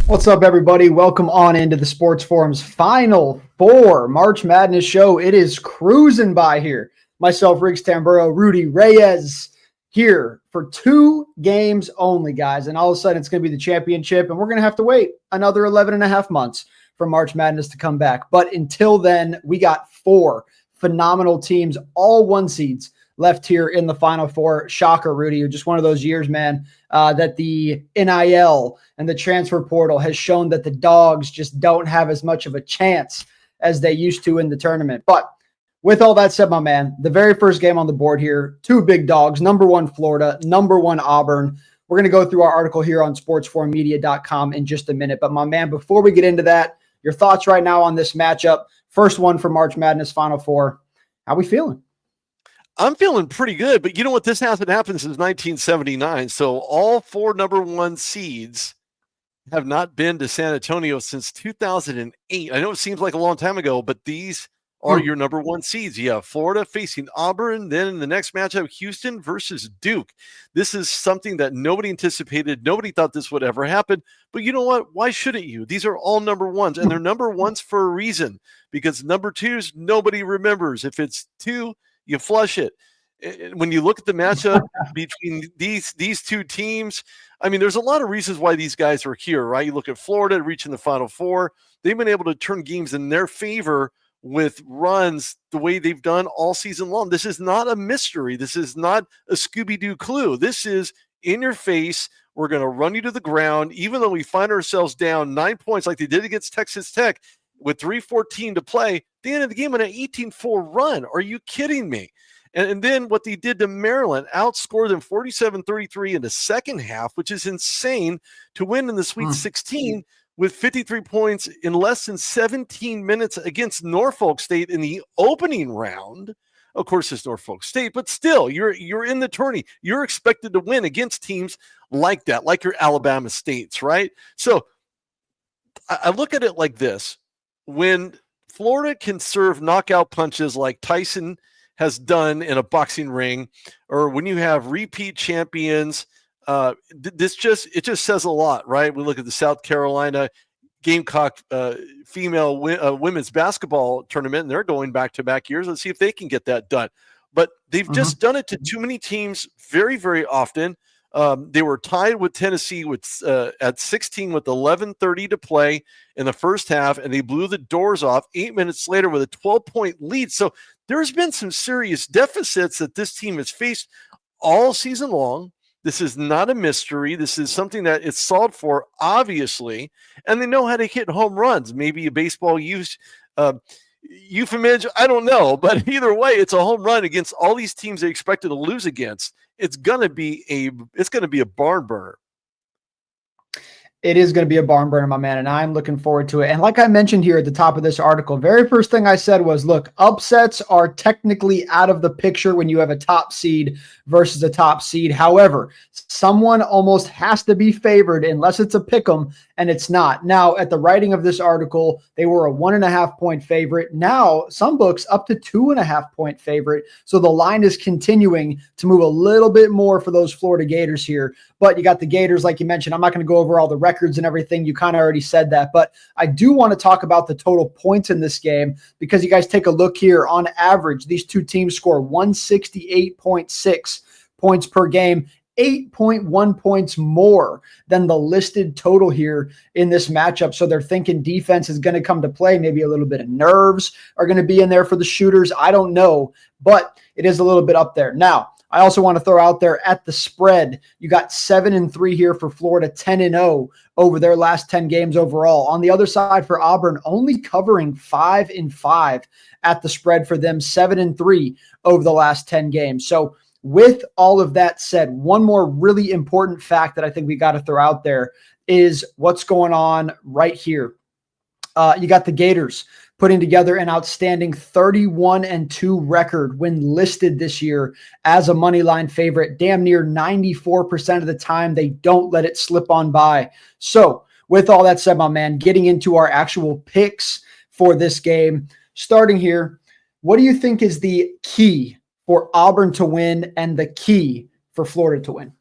What's up, everybody? Welcome on into the Sports Forum's Final Four March Madness show. It is cruising by here. Myself, Riggs Tamburo, Rudy Reyes here for 2 games only, guys. And all of a sudden, it's going to be the championship, and we're going to have to wait another 11 and a half months for March Madness to come back. But until then, we got 4 phenomenal teams, all 1 seeds left here in the Final Four. Shocker, Rudy. Just one of those years, man, that the NIL and the transfer portal has shown that the dogs just don't have as much of a chance as they used to in the tournament. But with all that said, my man, the very first game on the board here, 2 big dogs, number 1 Florida, number 1 Auburn. We're going to go through our article here on sportsforummedia.com in just a minute. But my man, before we get into that, your thoughts right now on this matchup, first one for March Madness Final Four. How we feeling? I'm feeling pretty good, but you know what? This hasn't happened since 1979. So all 4 number 1 seeds have not been to San Antonio since 2008. I know it seems like a long time ago, but these are your number 1 seeds. You have Florida facing Auburn. Then in the next matchup, Houston versus Duke. This is something that nobody anticipated. Nobody thought this would ever happen. But you know what? Why shouldn't you? These are all number 1s, and they're number 1s for a reason, because number 2s, nobody remembers. If it's 2, you flush it. When you look at the matchup between these 2 teams, I mean, there's a lot of reasons why these guys are here, right? You look at Florida reaching the Final Four. They've been able to turn games in their favor with runs the way they've done all season long. This is not a mystery. This is not a Scooby-Doo clue. This is in your face. We're going to run you to the ground, even though we find ourselves down 9 points like they did against Texas Tech with 3:14 to play. The end of the game on an 18-4 run. Are you kidding me? And then what they did to Maryland, outscored them 47-33 in the second half, which is insane, to win in the Sweet 16 with 53 points in less than 17 minutes against Norfolk State in the opening round. Of course, it's Norfolk State, but still, you're in the tourney. You're expected to win against teams like that, like your Alabama States, right? So I look at it like this. When Florida can serve knockout punches like Tyson has done in a boxing ring, or when you have repeat champions, it just says a lot, right? We look at the South Carolina Gamecock female women's basketball tournament, and they're going back-to-back years. Let's see if they can get that done. But they've just done it to too many teams very, very often. They were tied with Tennessee at 16 with 11:30 to play in the first half, and they blew the doors off 8 minutes later with a 12-point lead. So there's been some serious deficits that this team has faced all season long. This is not a mystery. This is something that it's solved for, obviously, and they know how to hit home runs. Maybe a baseball euphemism, I don't know, but either way, it's a home run against all these teams they expected to lose against. It's gonna be a barn burner. It is going to be a barn burner, my man, and I'm looking forward to it. And like I mentioned here at the top of this article, very first thing I said was, look, upsets are technically out of the picture when you have a top seed versus a top seed. However, someone almost has to be favored unless it's a pick 'em, and it's not. Now, at the writing of this article, they were a 1.5 point favorite. Now, some books up to 2.5 point favorite. So the line is continuing to move a little bit more for those Florida Gators here. But you got the Gators, like you mentioned. I'm not going to go over all the records and everything. You kind of already said that. But I do want to talk about the total points in this game, because you guys take a look here. On average, these 2 teams score 168.6 points per game, 8.1 points more than the listed total here in this matchup. So they're thinking defense is going to come to play. Maybe a little bit of nerves are going to be in there for the shooters. I don't know, but it is a little bit up there. Now, I also want to throw out there at the spread, you got 7-3 here for Florida, 10-0 over their last 10 games overall. On the other side for Auburn, only covering 5-5 at the spread for them, 7-3 over the last 10 games. So with all of that said, one more really important fact that I think we got to throw out there is what's going on right here. You got the Gators putting together an outstanding 31-2 record when listed this year as a money line favorite. Damn near 94% of the time, they don't let it slip on by. So with all that said, my man, getting into our actual picks for this game, starting here, what do you think is the key for Auburn to win and the key for Florida to win?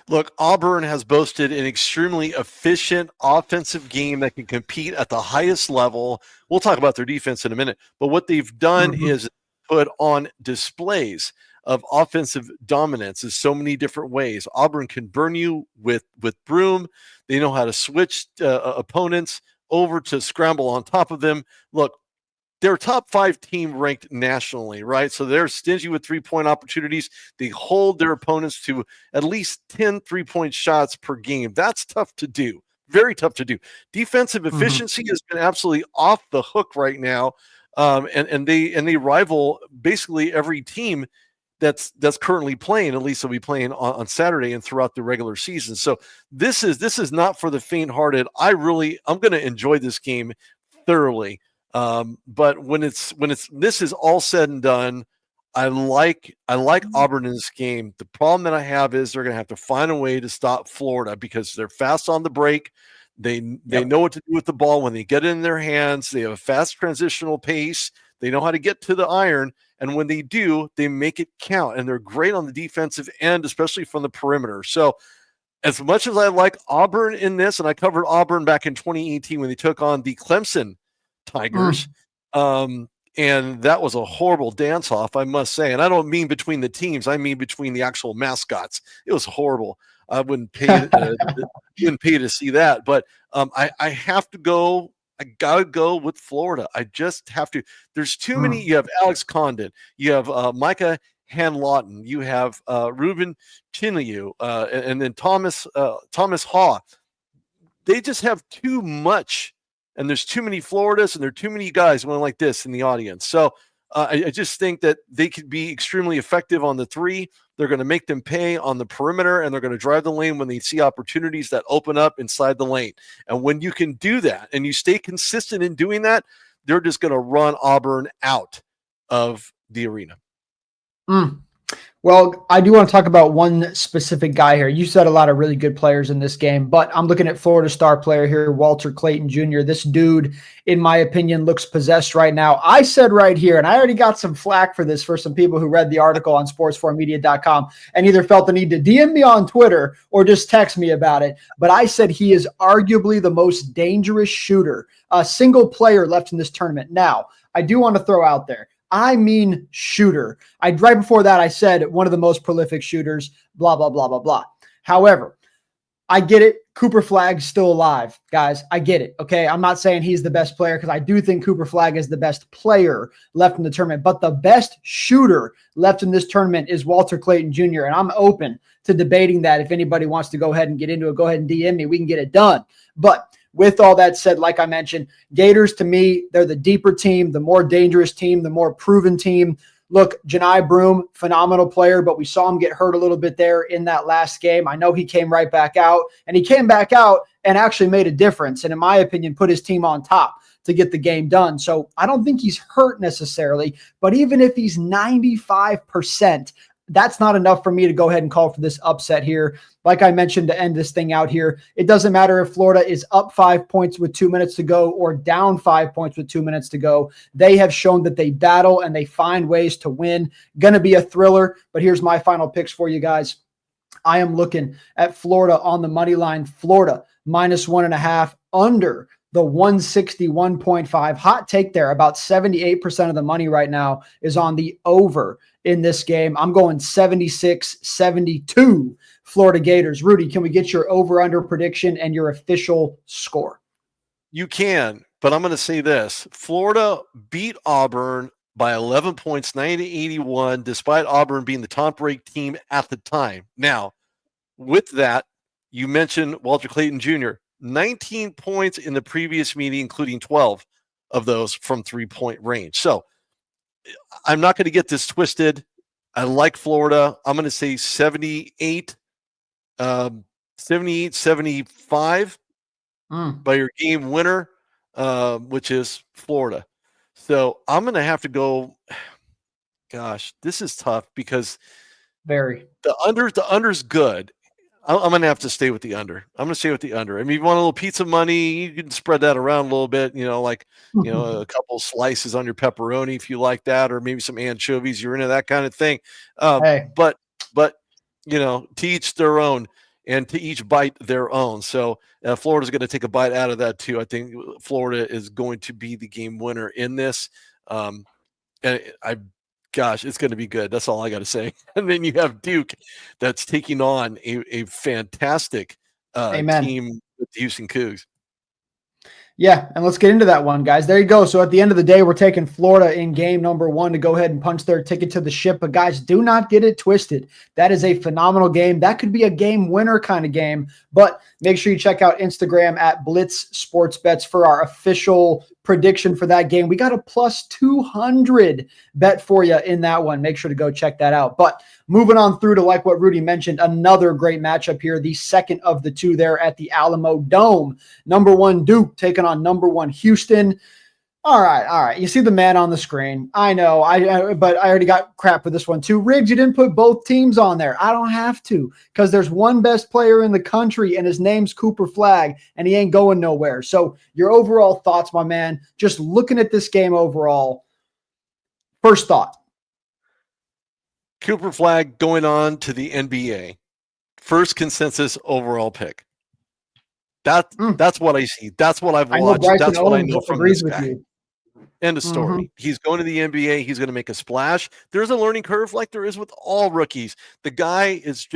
Look, Auburn has boasted an extremely efficient offensive game that can compete at the highest level. We'll talk about their defense in a minute, but what they've done Mhm. is put on displays of offensive dominance in so many different ways. Auburn can burn you with broom. They know how to switch opponents over to scramble on top of them. Look, they're a top 5 team ranked nationally, right? So they're stingy with 3-point opportunities. They hold their opponents to at least 10 3-point shots per game. That's tough to do. Very tough to do. Defensive Mhm. efficiency has been absolutely off the hook right now. And they rival basically every team that's currently playing. At least they'll be playing on Saturday and throughout the regular season. So this is not for the faint-hearted. I'm going to enjoy this game thoroughly. But when it's this is all said and done, I like Auburn in this game. The problem that I have is they're going to have to find a way to stop Florida because they're fast on the break. They Yep. know what to do with the ball when they get it in their hands. They have a fast transitional pace. They know how to get to the iron, and when they do, they make it count. And they're great on the defensive end, especially from the perimeter. So as much as I like Auburn in this, and I covered Auburn back in 2018 when they took on the Clemson Tigers, Mm. and that was a horrible dance off, I must say. And I don't mean between the teams; I mean between the actual mascots. It was horrible. I wouldn't pay to see that. But I have to go. I gotta go with Florida. I just have to. There's too many. Mm. You have Alex Condon. You have Micah Hanlawton. You have Ruben Chinliu, and then Thomas Haw. They just have too much, and there's too many Floridas, and there are too many guys going like this in the audience. So I just think that they could be extremely effective on the three. They're going to make them pay on the perimeter, and they're going to drive the lane when they see opportunities that open up inside the lane. And when you can do that, and you stay consistent in doing that, they're just going to run Auburn out of the arena. Mm. Well, I do want to talk about one specific guy here. You said a lot of really good players in this game, but I'm looking at Florida star player here, Walter Clayton Jr. This dude, in my opinion, looks possessed right now. I said right here, and I already got some flack for this for some people who read the article on sports4media.com and either felt the need to DM me on Twitter or just text me about it. But I said he is arguably the most dangerous shooter, a single player left in this tournament. Now, I do want to throw out there, I mean shooter. Right before that, I said one of the most prolific shooters, blah, blah, blah, blah, blah. However, I get it. Cooper Flagg's still alive, guys. I get it. Okay. I'm not saying he's the best player because I do think Cooper Flagg is the best player left in the tournament, but the best shooter left in this tournament is Walter Clayton Jr. And I'm open to debating that. If anybody wants to go ahead and get into it, go ahead and DM me. We can get it done. But with all that said, like I mentioned, Gators to me, they're the deeper team, the more dangerous team, the more proven team. Look, Janai Broom, phenomenal player, but we saw him get hurt a little bit there in that last game. I know he came right back out, and he came back out and actually made a difference, and in my opinion, put his team on top to get the game done. So I don't think he's hurt necessarily, but even if he's 95%, that's not enough for me to go ahead and call for this upset here. Like I mentioned to end this thing out here, it doesn't matter if Florida is up 5 points with 2 minutes to go or down 5 points with 2 minutes to go. They have shown that they battle and they find ways to win. Going to be a thriller, but here's my final picks for you guys. I am looking at Florida on the money line. Florida -1.5 under the 161.5. Hot take there. About 78% of the money right now is on the over in this game. I'm going 76-72 Florida Gators. Rudy, can we get your over-under prediction and your official score? You can, but I'm going to say this. Florida beat Auburn by 11 points, 90-81, despite Auburn being the top-ranked team at the time. Now, with that, you mentioned Walter Clayton Jr., 19 points in the previous meeting, including 12 of those from three-point range. So I'm not going to get this twisted. I like Florida. I'm going to say 78, 75 by your game winner, which is Florida. So I'm going to have to go. Gosh, this is tough because Very. the under's good. I'm going to have to stay with the under. I'm going to stay with the under. I mean, if you want a little pizza money, you can spread that around a little bit, a couple slices on your pepperoni if you like that, or maybe some anchovies. You're into that kind of thing. Hey, But to each their own, and to each bite their own. So Florida's going to take a bite out of that too. I think Florida is going to be the game winner in this. And gosh, it's going to be good. That's all I got to say. And then you have Duke that's taking on a fantastic Amen. team with the Houston Cougs. Yeah, and let's get into that one, guys. There you go. So at the end of the day, we're taking Florida in game number 1 to go ahead and punch their ticket to the ship. But guys, do not get it twisted. That is a phenomenal game. That could be a game winner kind of game. But make sure you check out Instagram at Blitz Sports Bets for our official prediction for that game. We got a plus 200 bet for you in that one. Make sure to go check that out. But moving on through to, like what Rudy mentioned, another great matchup here, the second of the two there at the Alamo Dome. Number 1 Duke taking on number 1 Houston. All right. You see the man on the screen. I know, but I already got crap for this one too. Riggs, you didn't put both teams on there. I don't have to, because there's one best player in the country, and his name's Cooper Flagg, and he ain't going nowhere. So your overall thoughts, my man, just looking at this game overall, first thought. Cooper Flagg going on to the NBA. First consensus overall pick. That's what I see. That's what I've watched. That's what I know from this guy. End of story. He's going to the NBA. He's going to make a splash. There's a learning curve like there is with all rookies. The guy is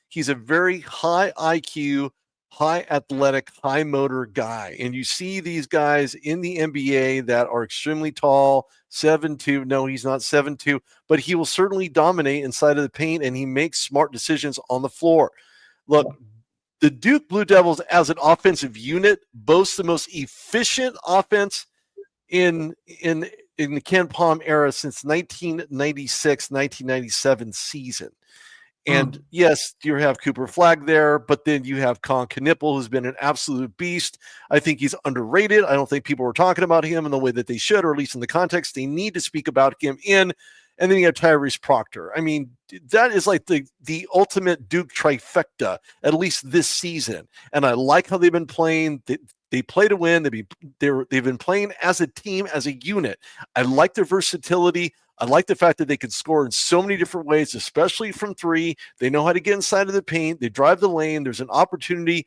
he's a very high IQ, high athletic, high motor guy. And you see these guys in the NBA that are extremely tall, 7'2". No, he's not 7'2", but he will certainly dominate inside of the paint, and he makes smart decisions on the floor. Look, the Duke Blue Devils as an offensive unit boasts the most efficient offense in the Ken Palm era since 1996-1997 season. And yes, you have Cooper Flagg there, but then you have Con Knipple, who's been an absolute beast. I think he's underrated. I don't think people are talking about him in the way that they should, or at least in the context they need to speak about him in. And then you have Tyrese Proctor. I mean, that is like the ultimate Duke trifecta, at least this season. And I like how they've been playing. They play to win. They've been playing as a team, as a unit. I like their versatility. I like the fact that they can score in so many different ways, especially from 3. They know how to get inside of the paint. They drive the lane. There's an opportunity.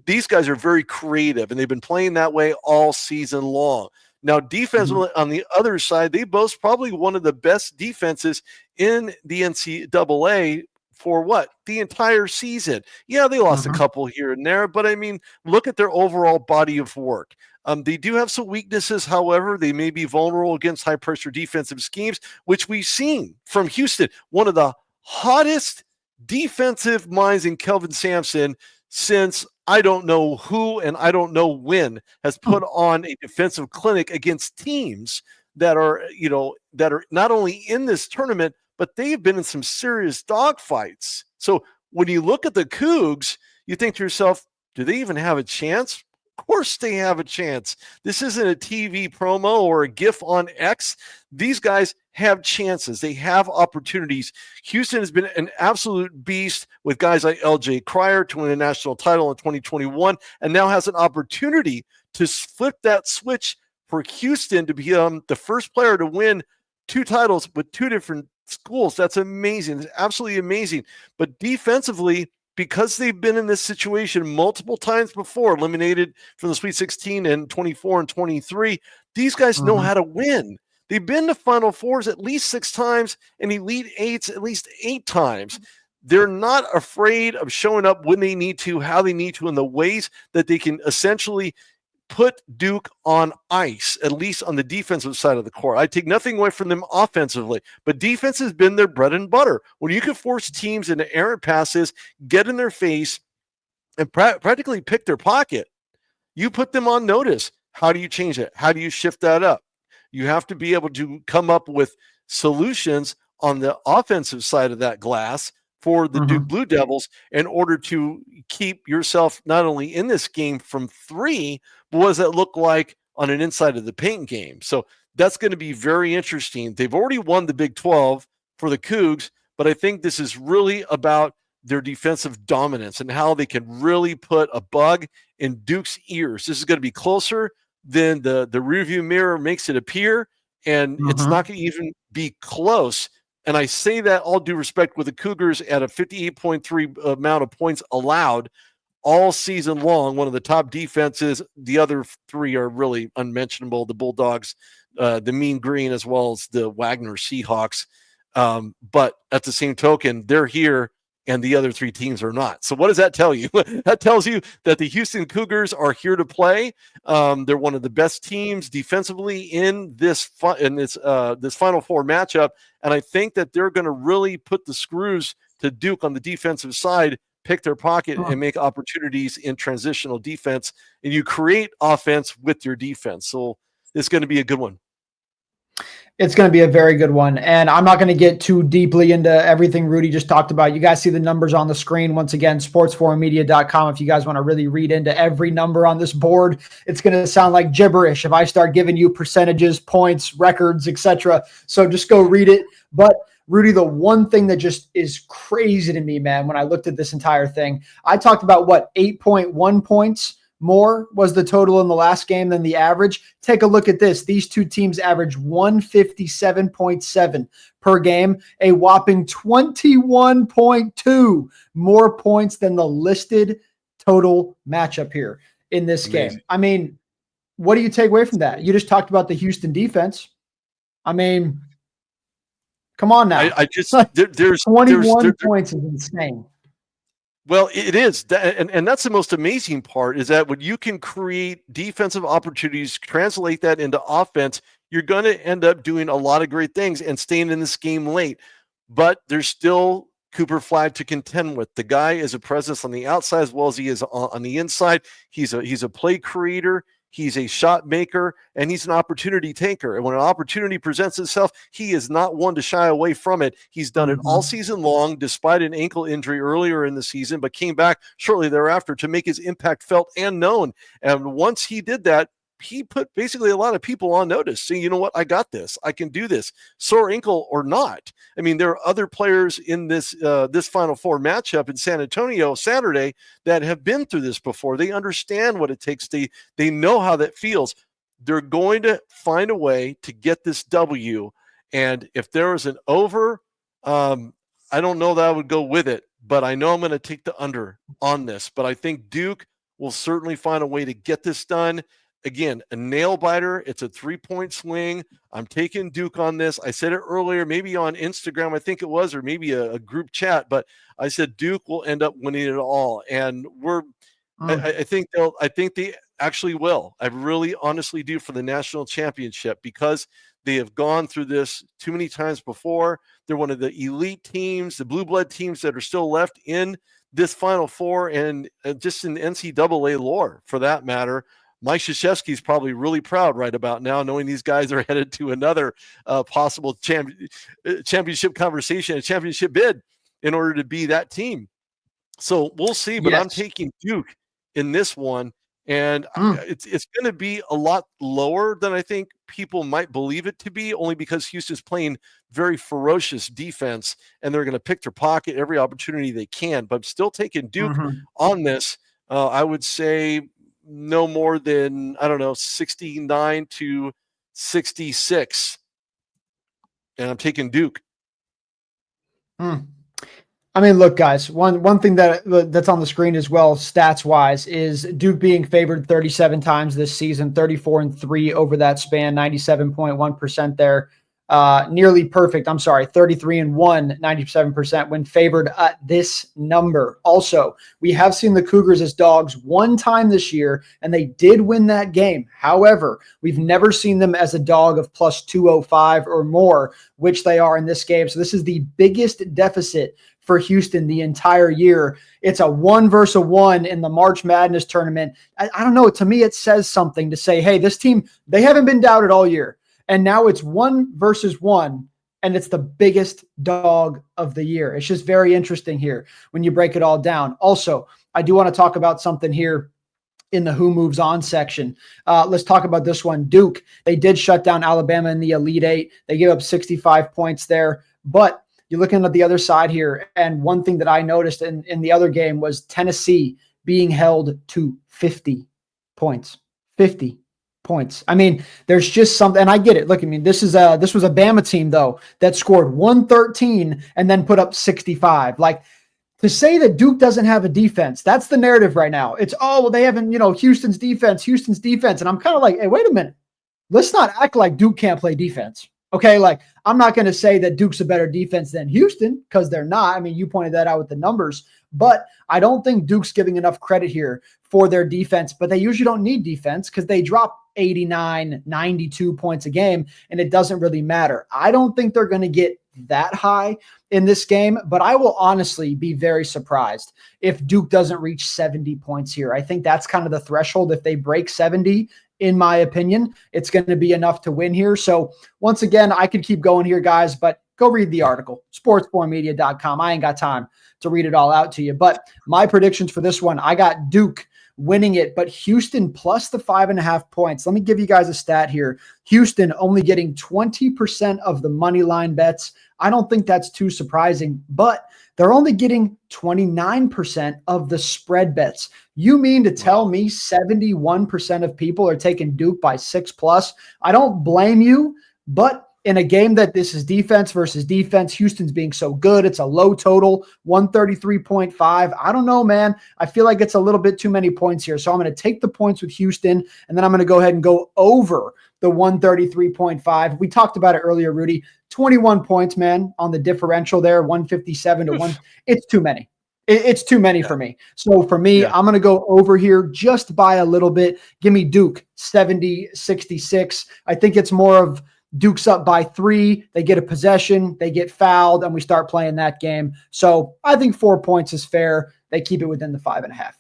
These guys are very creative, and they've been playing that way all season long. Now, defensively, on the other side, they boast probably one of the best defenses in the NCAA for the entire season. Yeah, they lost a couple here and there, but I mean, look at their overall body of work. They do have some weaknesses, however. They may be vulnerable against high-pressure defensive schemes, which we've seen from Houston. One of the hottest defensive minds in Kelvin Sampson since I don't know who and I don't know when has put on a defensive clinic against teams that are not only in this tournament, but they've been in some serious dogfights. So when you look at the Cougs, you think to yourself, do they even have a chance? Of course they have a chance. This isn't a TV promo or a GIF on X. These guys have chances. They have opportunities. Houston has been an absolute beast with guys like LJ Cryer to win a national title in 2021, and now has an opportunity to flip that switch for Houston to become the first player to win 2 titles with 2 different schools. That's amazing. It's absolutely amazing. But defensively, because they've been in this situation multiple times before, eliminated from the Sweet 16 and 24 and 23, these guys know how to win. They've been to Final Fours at least 6 times and Elite Eights at least 8 times. They're not afraid of showing up when they need to, how they need to, in the ways that they can essentially put Duke on ice, at least on the defensive side of the court. I take nothing away from them offensively, but defense has been their bread and butter. When you can force teams into errant passes, get in their face, and practically pick their pocket, you put them on notice. How do you change it? How do you shift that up? You have to be able to come up with solutions on the offensive side of that glass for the Duke Blue Devils in order to keep yourself not only in this game from 3, but what does that look like on an inside of the paint game? So that's going to be very interesting. They've already won the Big 12 for the Cougs, but I think this is really about their defensive dominance and how they can really put a bug in Duke's ears. This is going to be closer than the rearview mirror makes it appear, and it's not going to even be close And I say that all due respect with the Cougars at a 58.3 amount of points allowed all season long, one of the top defenses. The other three are really unmentionable: the Bulldogs, the Mean Green, as well as the Wagner Seahawks. But at the same token, they're here and the other three teams are not. So what does that tell you? That tells you that the Houston Cougars are here to play. They're one of the best teams defensively in this Final Four matchup, and I think that they're going to really put the screws to Duke on the defensive side, pick their pocket, and make opportunities in transitional defense, and you create offense with your defense. So it's going to be a good one. It's going to be a very good one. And I'm not going to get too deeply into everything Rudy just talked about. You guys see the numbers on the screen. Once again, sportsforummedia.com. If you guys want to really read into every number on this board, it's going to sound like gibberish if I start giving you percentages, points, records, etc. So just go read it. But Rudy, the one thing that just is crazy to me, man, when I looked at this entire thing, I talked about 8.1 points more was the total in the last game than the average. Take a look at this. These two teams average 157.7 per game, a whopping 21.2 more points than the listed total matchup here in this game. I mean, what do you take away from that? You just talked about the Houston defense. I mean, come on now. I just there's 21 points is insane. Well, it is. And that's the most amazing part, is that when you can create defensive opportunities, translate that into offense, you're going to end up doing a lot of great things and staying in this game late. But there's still Cooper Flagg to contend with. The guy is a presence on the outside as well as he is on the inside. He's a play creator. He's a shot maker, and he's an opportunity taker. And when an opportunity presents itself, he is not one to shy away from it. He's done it all season long, despite an ankle injury earlier in the season, but came back shortly thereafter to make his impact felt and known. And once he did that, he put basically a lot of people on notice, saying, you know what, I got this. I can do this, sore ankle or not. I mean, there are other players in this Final Four matchup in San Antonio Saturday that have been through this before. They understand what it takes. They know how that feels. They're going to find a way to get this W. And if there is an over, I don't know that I would go with it, but I know I'm going to take the under on this. But I think Duke will certainly find a way to get this done. Again, a nail biter. It's a 3-point swing. I'm taking Duke on this. I said it earlier, maybe on Instagram, I think it was, or maybe a group chat, but I said Duke will end up winning it all. And I think they actually will. I really honestly do, for the national championship, because they have gone through this too many times before. They're one of the elite teams, the blue blood teams that are still left in this Final Four, and just in NCAA lore for that matter. Mike Krzyzewski is probably really proud right about now, knowing these guys are headed to another possible championship conversation, a championship bid, in order to be that team. So we'll see, but yes. I'm taking Duke in this one, and it's going to be a lot lower than I think people might believe it to be, only because Houston's playing very ferocious defense, and they're going to pick their pocket every opportunity they can. But I'm still taking Duke on this. I would say no more than, 69 to 66. And I'm taking Duke. I mean, look, guys, one thing that's on the screen as well, stats-wise, is Duke being favored 37 times this season, 34-3 over that span, 97.1% there. Nearly perfect. 33-1, 97% when favored at this number. Also, we have seen the Cougars as dogs one time this year, and they did win that game. However, we've never seen them as a dog of plus 205 or more, which they are in this game. So this is the biggest deficit for Houston the entire year. It's a 1 versus 1 in the March Madness tournament. I don't know. To me, it says something to say, hey, this team, they haven't been doubted all year. And now it's 1 versus 1, and it's the biggest dog of the year. It's just very interesting here when you break it all down. Also, I do want to talk about something here in the Who Moves On section. Let's talk about this one. Duke, they did shut down Alabama in the Elite Eight. They gave up 65 points there. But you're looking at the other side here, and one thing that I noticed in the other game was Tennessee being held to 50 points. 50. points. I mean, there's just something, and I get it. Look, I mean, this was a Bama team though that scored 113 and then put up 65. Like, to say that Duke doesn't have a defense, that's the narrative right now. It's, oh, well, they haven't, Houston's defense. And I'm kind of like, hey, wait a minute. Let's not act like Duke can't play defense. Okay. Like, I'm not going to say that Duke's a better defense than Houston, because they're not. I mean, you pointed that out with the numbers, but I don't think Duke's giving enough credit here for their defense, but they usually don't need defense because they drop 89, 92 points a game, and it doesn't really matter. I don't think they're going to get that high in this game, but I will honestly be very surprised if Duke doesn't reach 70 points here. I think that's kind of the threshold. If they break 70, in my opinion, it's going to be enough to win here. So once again, I could keep going here, guys, but go read the article, sportsbornmedia.com. I ain't got time to read it all out to you, but my predictions for this one, I got Duke winning it, but Houston plus the 5.5 points. Let me give you guys a stat here. Houston only getting 20% of the money line bets. I don't think that's too surprising, but they're only getting 29% of the spread bets. You mean to tell me 71% of people are taking Duke by 6+? I don't blame you, but in a game that this is defense versus defense, Houston's being so good. It's a low total, 133.5. I don't know, man. I feel like it's a little bit too many points here. So I'm going to take the points with Houston, and then I'm going to go ahead and go over the 133.5. We talked about it earlier, Rudy. 21 points, man, on the differential there, 157 to 1. It's too many. It's too many for me. So for me, I'm going to go over here just by a little bit. Give me Duke 70-66. I think it's more of Duke's up by 3. They get a possession, they get fouled, and we start playing that game. So I think 4 points is fair. They keep it within the 5.5.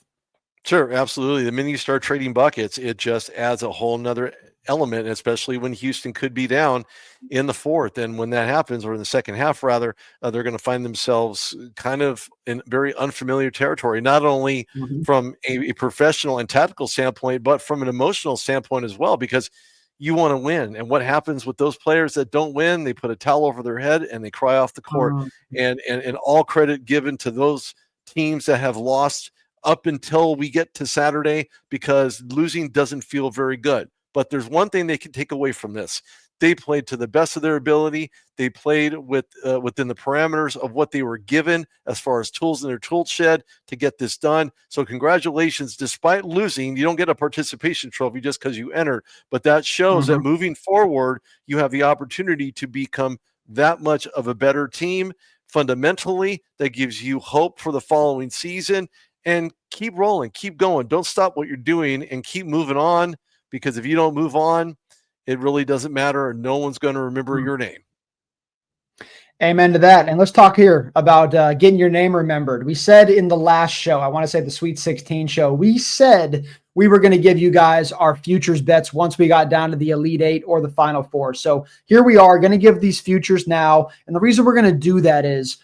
Sure, absolutely. The minute you start trading buckets, it just adds a whole nother element, especially when Houston could be down in the fourth. And when that happens, or in the second half, rather, they're going to find themselves kind of in very unfamiliar territory, not only from a professional and tactical standpoint, but from an emotional standpoint as well, because you want to win. And what happens with those players that don't win? They put a towel over their head and they cry off the court. And all credit given to those teams that have lost up until we get to Saturday, because losing doesn't feel very good. But there's one thing they can take away from this. They played to the best of their ability. They played within the parameters of what they were given as far as tools in their tool shed to get this done. So congratulations. Despite losing, you don't get a participation trophy just because you entered, but that shows that moving forward, you have the opportunity to become that much of a better team. Fundamentally, that gives you hope for the following season. And keep rolling, keep going. Don't stop what you're doing and keep moving on, because if you don't move on, it really doesn't matter, and no one's going to remember your name. Amen to that. And let's talk here about getting your name remembered. We said in the last show, I want to say the Sweet 16 show, we said we were going to give you guys our futures bets once we got down to the Elite Eight or the Final Four. So here we are going to give these futures now. And the reason we're going to do that is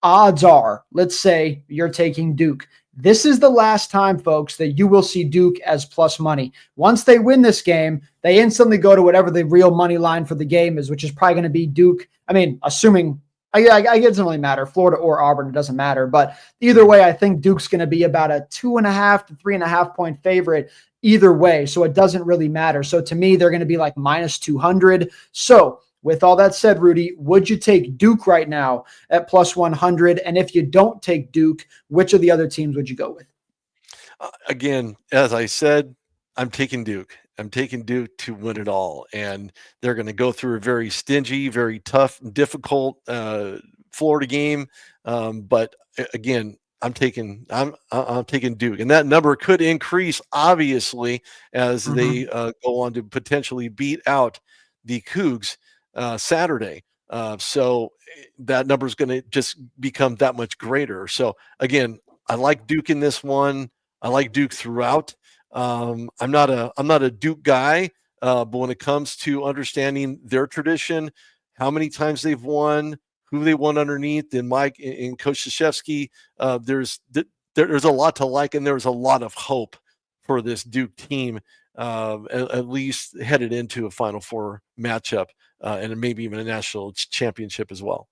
odds are, let's say you're taking Duke. This is the last time, folks, that you will see Duke as plus money. Once they win this game, they instantly go to whatever the real money line for the game is, which is probably going to be Duke. I mean, assuming, I guess it doesn't really matter. Florida or Auburn, it doesn't matter. But either way, I think Duke's going to be about a 2.5 to 3.5 point favorite either way. So it doesn't really matter. So to me, they're going to be like minus 200. So with all that said, Rudy, would you take Duke right now at plus 100? And if you don't take Duke, which of the other teams would you go with? Again, as I said, I'm taking Duke. I'm taking Duke to win it all. And they're going to go through a very stingy, very tough, difficult Florida game. But again, I'm taking Duke. And that number could increase, obviously, as they go on to potentially beat out the Cougs Saturday. So that number is going to just become that much greater. So again, I like Duke in this one. I like Duke throughout. I'm not a Duke guy, but when it comes to understanding their tradition, how many times they've won, who they won underneath, and Mike and Coach Krzyzewski, there's a lot to like, and there's a lot of hope for this Duke team, at least headed into a Final Four matchup, and maybe even a national championship as well.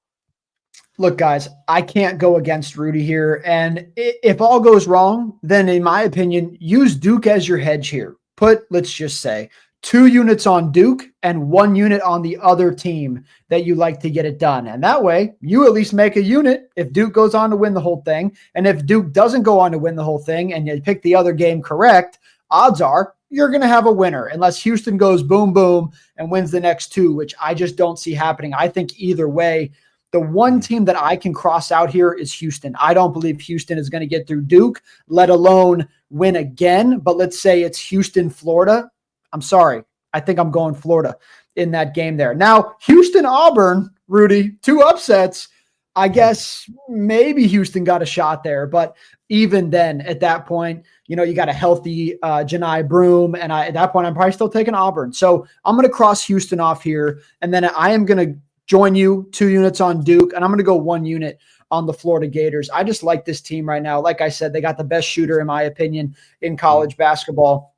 Look, guys, I can't go against Rudy here. And if all goes wrong, then in my opinion, use Duke as your hedge here. Put, let's just say, 2 units on Duke and 1 unit on the other team that you like to get it done. And that way, you at least make a unit if Duke goes on to win the whole thing. And if Duke doesn't go on to win the whole thing and you pick the other game correct, odds are you're going to have a winner unless Houston goes boom, boom and wins the next 2, which I just don't see happening. I think either way, the one team that I can cross out here is Houston. I don't believe Houston is going to get through Duke, let alone win again. But let's say it's Houston, Florida. I'm sorry. I think I'm going Florida in that game there. Now, Houston, Auburn, Rudy, 2 upsets. I guess maybe Houston got a shot there. But even then, at that point, you got a healthy Janai Broom. And at that point, I'm probably still taking Auburn. So I'm going to cross Houston off here. And then I am going to join you 2 units on Duke. And I'm going to go 1 unit on the Florida Gators. I just like this team right now. Like I said, they got the best shooter, in my opinion, in college basketball.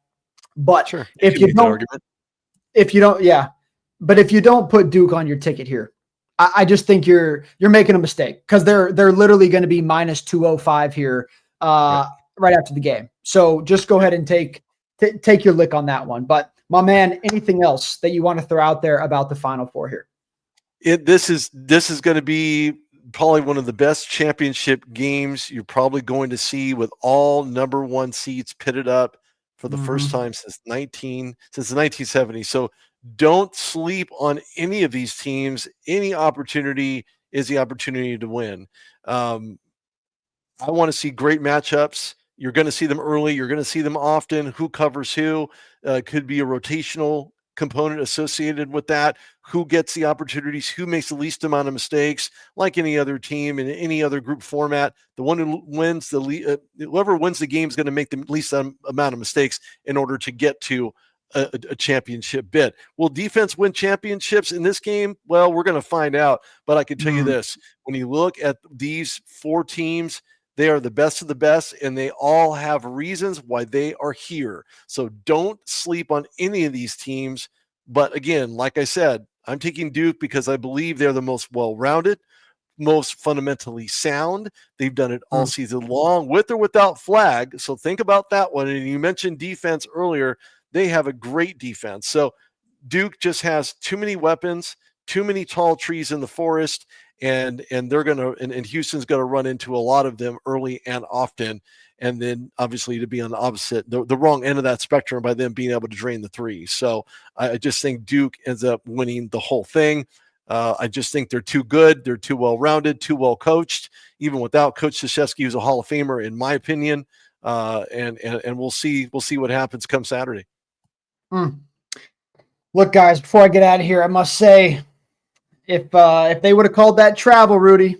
But sure, if you don't put Duke on your ticket here, I just think you're making a mistake because they're literally going to be minus 205 here right after the game. So just go ahead and take your lick on that one. But my man, anything else that you want to throw out there about the Final Four here? This is going to be probably one of the best championship games you're probably going to see, with all number 1 seeds pitted up for the first time since the 1970s. So don't sleep on any of these teams. Any opportunity is the opportunity to win. I want to see great matchups. You're going to see them early. You're going to see them often. Who covers who? Could be a rotational component associated with that. Who gets the opportunities? Who makes the least amount of mistakes? Like any other team in any other group format, the one who wins whoever wins the game is going to make the least amount of mistakes in order to get to a championship bid. Will defense win championships in this game? Well, we're going to find out. But I can tell you this: when you look at these 4 teams, they are the best of the best, and they all have reasons why they are here. So don't sleep on any of these teams. But again, like I said, I'm taking Duke because I believe they're the most well-rounded, most fundamentally sound. They've done it all season long, with or without Flag. So think about that one. And you mentioned defense earlier. They have a great defense. So Duke just has too many weapons, too many tall trees in the forest, and they're going to, and Houston's going to run into a lot of them early and often. And then obviously to be on the opposite, the wrong end of that spectrum by them being able to drain the three. So I just think Duke ends up winning the whole thing. I just think they're too good. They're too well-rounded, too well-coached, even without Coach Krzyzewski, who's a Hall of Famer, in my opinion. And we'll see what happens come Saturday. Look, guys, before I get out of here, I must say, if they would have called that travel, Rudy,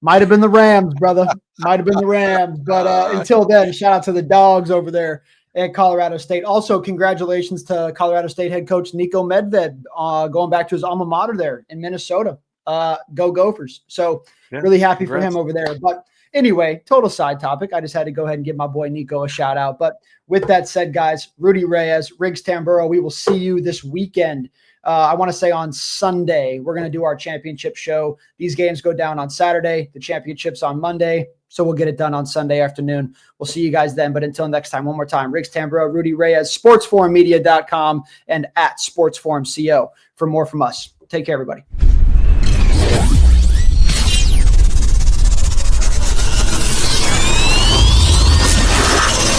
might have been the Rams, brother. Might have been the Rams. But until then, shout out to the dogs over there at Colorado State. Also, congratulations to Colorado State head coach Nico Medved going back to his alma mater there in Minnesota. Go Gophers. So really happy for him over there. But anyway, total side topic. I just had to go ahead and give my boy Nico a shout out. But with that said, guys, Rudy Reyes, Riggs Tamburo, we will see you this weekend. I want to say on Sunday, we're going to do our championship show. These games go down on Saturday, the championship's on Monday. So we'll get it done on Sunday afternoon. We'll see you guys then. But until next time, one more time, Riggs Tamburo, Rudy Reyes, sportsforummedia.com and at sportsforumco for more from us. Take care, everybody.